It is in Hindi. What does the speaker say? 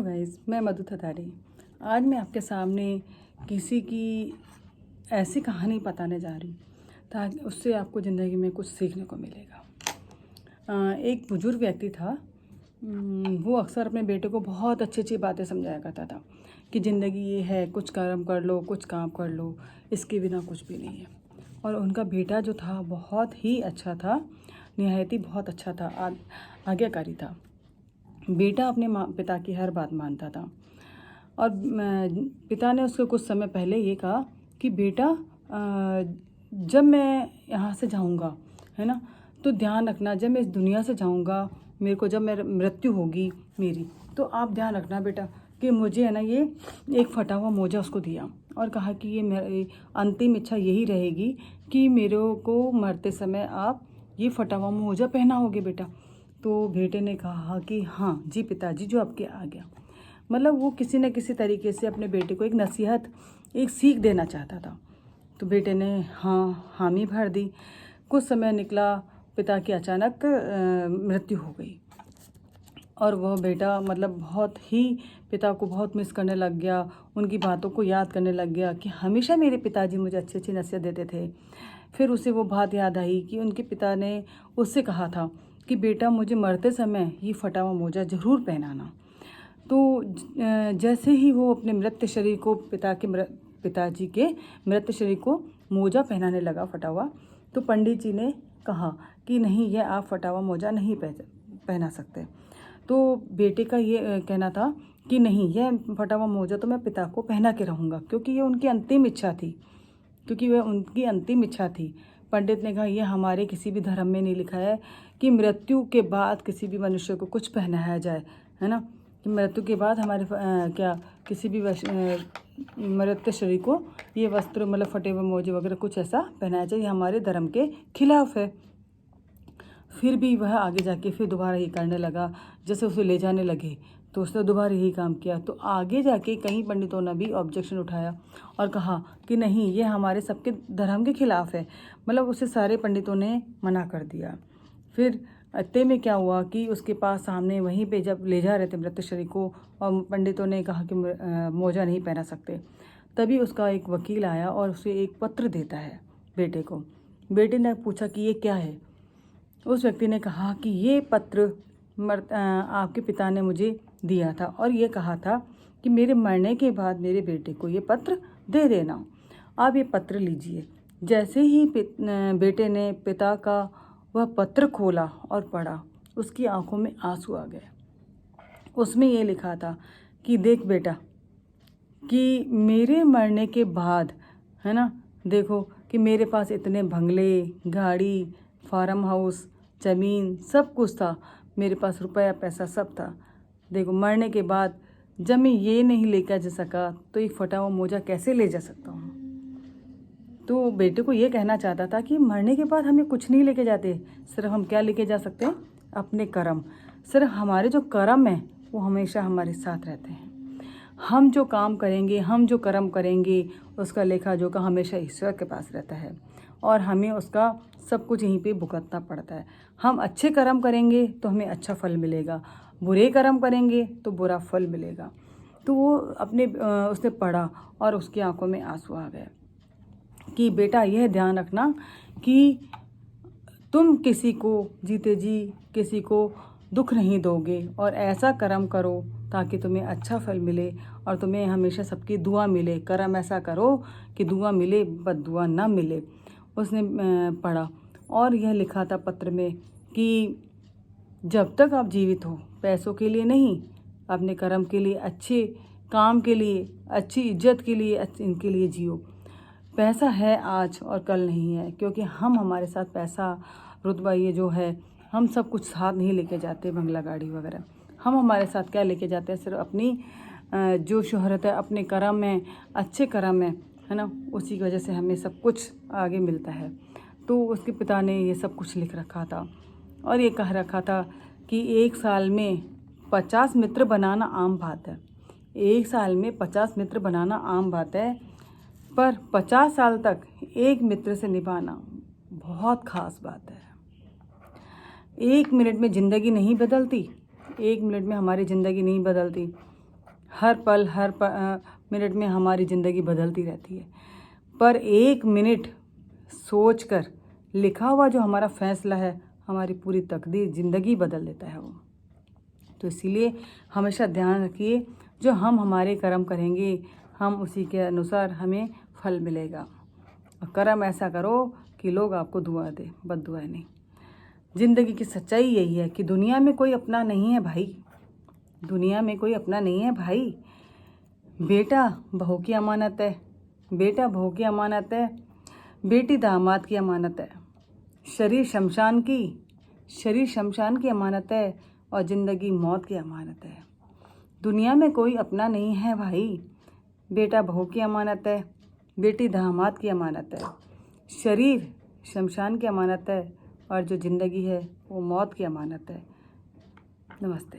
गाइस, मैं मधु थतारी। आज मैं आपके सामने किसी की ऐसी कहानी बताने जा रही हूँ ताकि उससे आपको ज़िंदगी में कुछ सीखने को मिलेगा। एक बुजुर्ग व्यक्ति था। वो अक्सर अपने बेटे को बहुत अच्छी अच्छी बातें समझाया करता था कि ज़िंदगी ये है, कुछ कर्म कर लो, कुछ काम कर लो, इसके बिना कुछ भी नहीं है। और उनका बेटा जो था बहुत ही अच्छा था, निहायत ही बहुत अच्छा था, आज्ञाकारी था। बेटा अपने पिता की हर बात मानता था। और पिता ने उसको कुछ समय पहले ये कहा कि बेटा, जब मैं यहाँ से जाऊँगा, है ना, तो ध्यान रखना, जब मैं इस दुनिया से जाऊँगा, मेरे को जब मेरी मृत्यु होगी मेरी, तो आप ध्यान रखना बेटा कि मुझे, है ना, ये एक फटा हुआ मोजा उसको दिया और कहा कि ये मेरी अंतिम इच्छा यही रहेगी कि मेरे को मरते समय आप ये फटा हुआ मोजा पहनाओगे बेटा। तो बेटे ने कहा कि हाँ जी पिताजी, जो आपके आ गया। मतलब वो किसी न किसी तरीके से अपने बेटे को एक नसीहत, एक सीख देना चाहता था। तो बेटे ने हाँ हामी भर दी। कुछ समय निकला, पिता की अचानक मृत्यु हो गई और वह बेटा मतलब बहुत ही पिता को बहुत मिस करने लग गया। उनकी बातों को याद करने लग गया कि हमेशा मेरे पिताजी मुझे अच्छी अच्छी नसीहत देते थे। फिर उसे वो बात याद आई कि उनके पिता ने उससे कहा था कि बेटा, मुझे मरते समय ये फटा हुआ मोजा ज़रूर पहनाना। तो जैसे ही वो अपने मृत शरीर को पिताजी के मृत शरीर को मोजा पहनाने लगा फटा हुआ, तो पंडित जी ने कहा कि नहीं, यह आप फटा हुआ मोजा नहीं पहना सकते। तो बेटे का ये कहना था कि नहीं, यह फटा हुआ मोजा तो मैं पिता को पहना के रहूँगा, क्योंकि ये उनकी अंतिम इच्छा थी, पंडित ने कहा यह हमारे किसी भी धर्म में नहीं लिखा है कि मृत्यु के बाद किसी भी मनुष्य को कुछ पहनाया जाए, है ना, कि मृत्यु के बाद हमारे किसी भी मृत शरीर को ये वस्त्र, मतलब फटे हुए मोजे वगैरह कुछ ऐसा पहनाया जाए, ये हमारे धर्म के खिलाफ है। फिर भी वह आगे जाके फिर दोबारा ये करने लगा। जैसे उसे ले जाने लगे तो उसने दोबारा यही काम किया। तो आगे जाके कई पंडितों ने भी ऑब्जेक्शन उठाया और कहा कि नहीं, ये हमारे सबके धर्म के खिलाफ है। मतलब उसे सारे पंडितों ने मना कर दिया। फिर इतने में क्या हुआ कि उसके पास सामने वहीं पे जब ले जा रहे थे मृत शरीर को और पंडितों ने कहा कि मोजा नहीं पहना सकते, तभी उसका एक वकील आया और उसे एक पत्र देता है बेटे को। बेटे ने पूछा कि ये क्या है। उस व्यक्ति ने कहा कि ये पत्र आपके पिता ने मुझे दिया था और ये कहा था कि मेरे मरने के बाद मेरे बेटे को ये पत्र दे देना। आप ये पत्र लीजिए। जैसे ही बेटे ने पिता का वह पत्र खोला और पढ़ा, उसकी आंखों में आंसू आ गए। उसमें ये लिखा था कि देख बेटा, कि मेरे मरने के बाद, है ना, देखो कि मेरे पास इतने बंगले, गाड़ी, फार्म हाउस, ज़मीन, सब कुछ था, मेरे पास रुपया पैसा सब था। देखो मरने के बाद जब मैं ये नहीं लेकर जा सका तो एक फटा हुआ मोजा कैसे ले जा सकता हूँ। तो बेटे को ये कहना चाहता था कि मरने के बाद हमें कुछ नहीं लेके जाते, सिर्फ हम क्या लेके जा सकते हैं, अपने कर्म। सिर्फ हमारे जो कर्म हैं वो हमेशा हमारे साथ रहते हैं। हम जो काम करेंगे, हम जो कर्म करेंगे, उसका लेखा जोखा हमेशा ईश्वर के पास रहता है और हमें उसका सब कुछ यहीं पे भुगतना पड़ता है। हम अच्छे कर्म करेंगे तो हमें अच्छा फल मिलेगा, बुरे कर्म करेंगे तो बुरा फल मिलेगा। तो वो उसने पढ़ा और उसकी आंखों में आंसू आ गए कि बेटा, यह ध्यान रखना कि तुम किसी को जीते जी किसी को दुख नहीं दोगे और ऐसा कर्म करो ताकि तुम्हें अच्छा फल मिले और तुम्हें हमेशा सबकी दुआ मिले। कर्म ऐसा करो कि दुआ मिले, बद्दुआ ना मिले। उसने पढ़ा और यह लिखा था पत्र में कि जब तक आप जीवित हो, पैसों के लिए नहीं, अपने कर्म के लिए, अच्छे काम के लिए, अच्छी इज्जत के लिए, इनके लिए जियो। पैसा है आज और कल नहीं है, क्योंकि हमारे साथ पैसा, रुतबा, ये जो है, हम सब कुछ साथ नहीं लेके जाते, बंगला गाड़ी वगैरह। हम हमारे साथ क्या लेके जाते हैं, सिर्फ अपनी जो शोहरत है, अपने कर्म में, अच्छे कर्म में, है ना, उसी की वजह से हमें सब कुछ आगे मिलता है। तो उसके पिता ने ये सब कुछ लिख रखा था और ये कह रखा था कि 1 साल में 50 मित्र बनाना आम बात है। 1 साल में 50 मित्र बनाना आम बात है, पर 50 साल तक एक मित्र से निभाना बहुत ख़ास बात है। 1 मिनट में ज़िंदगी नहीं बदलती, 1 मिनट में हमारी ज़िंदगी नहीं बदलती, हर पल मिनट में हमारी ज़िंदगी बदलती रहती है, पर 1 मिनट सोच कर लिखा हुआ जो हमारा फैसला है, हमारी पूरी तकदीर ज़िंदगी बदल देता है वो। तो इसीलिए हमेशा ध्यान रखिए, जो हम हमारे कर्म करेंगे, हम उसी के अनुसार हमें फल मिलेगा। और कर्म ऐसा करो कि लोग आपको दुआ दे, बद्दुआ नहीं। ज़िंदगी की सच्चाई यही है कि दुनिया में कोई अपना नहीं है भाई, दुनिया में कोई अपना नहीं है भाई। बेटा बहू की अमानत है, बेटा बहू की अमानत है, बेटी दामाद की अमानत है, शरीर शमशान की अमानत है, और ज़िंदगी मौत की अमानत है। दुनिया में कोई अपना नहीं है भाई। बेटा बहू की अमानत है, बेटी दामाद की अमानत है, शरीर शमशान की अमानत है, और जो ज़िंदगी है वो मौत की अमानत है। नमस्ते।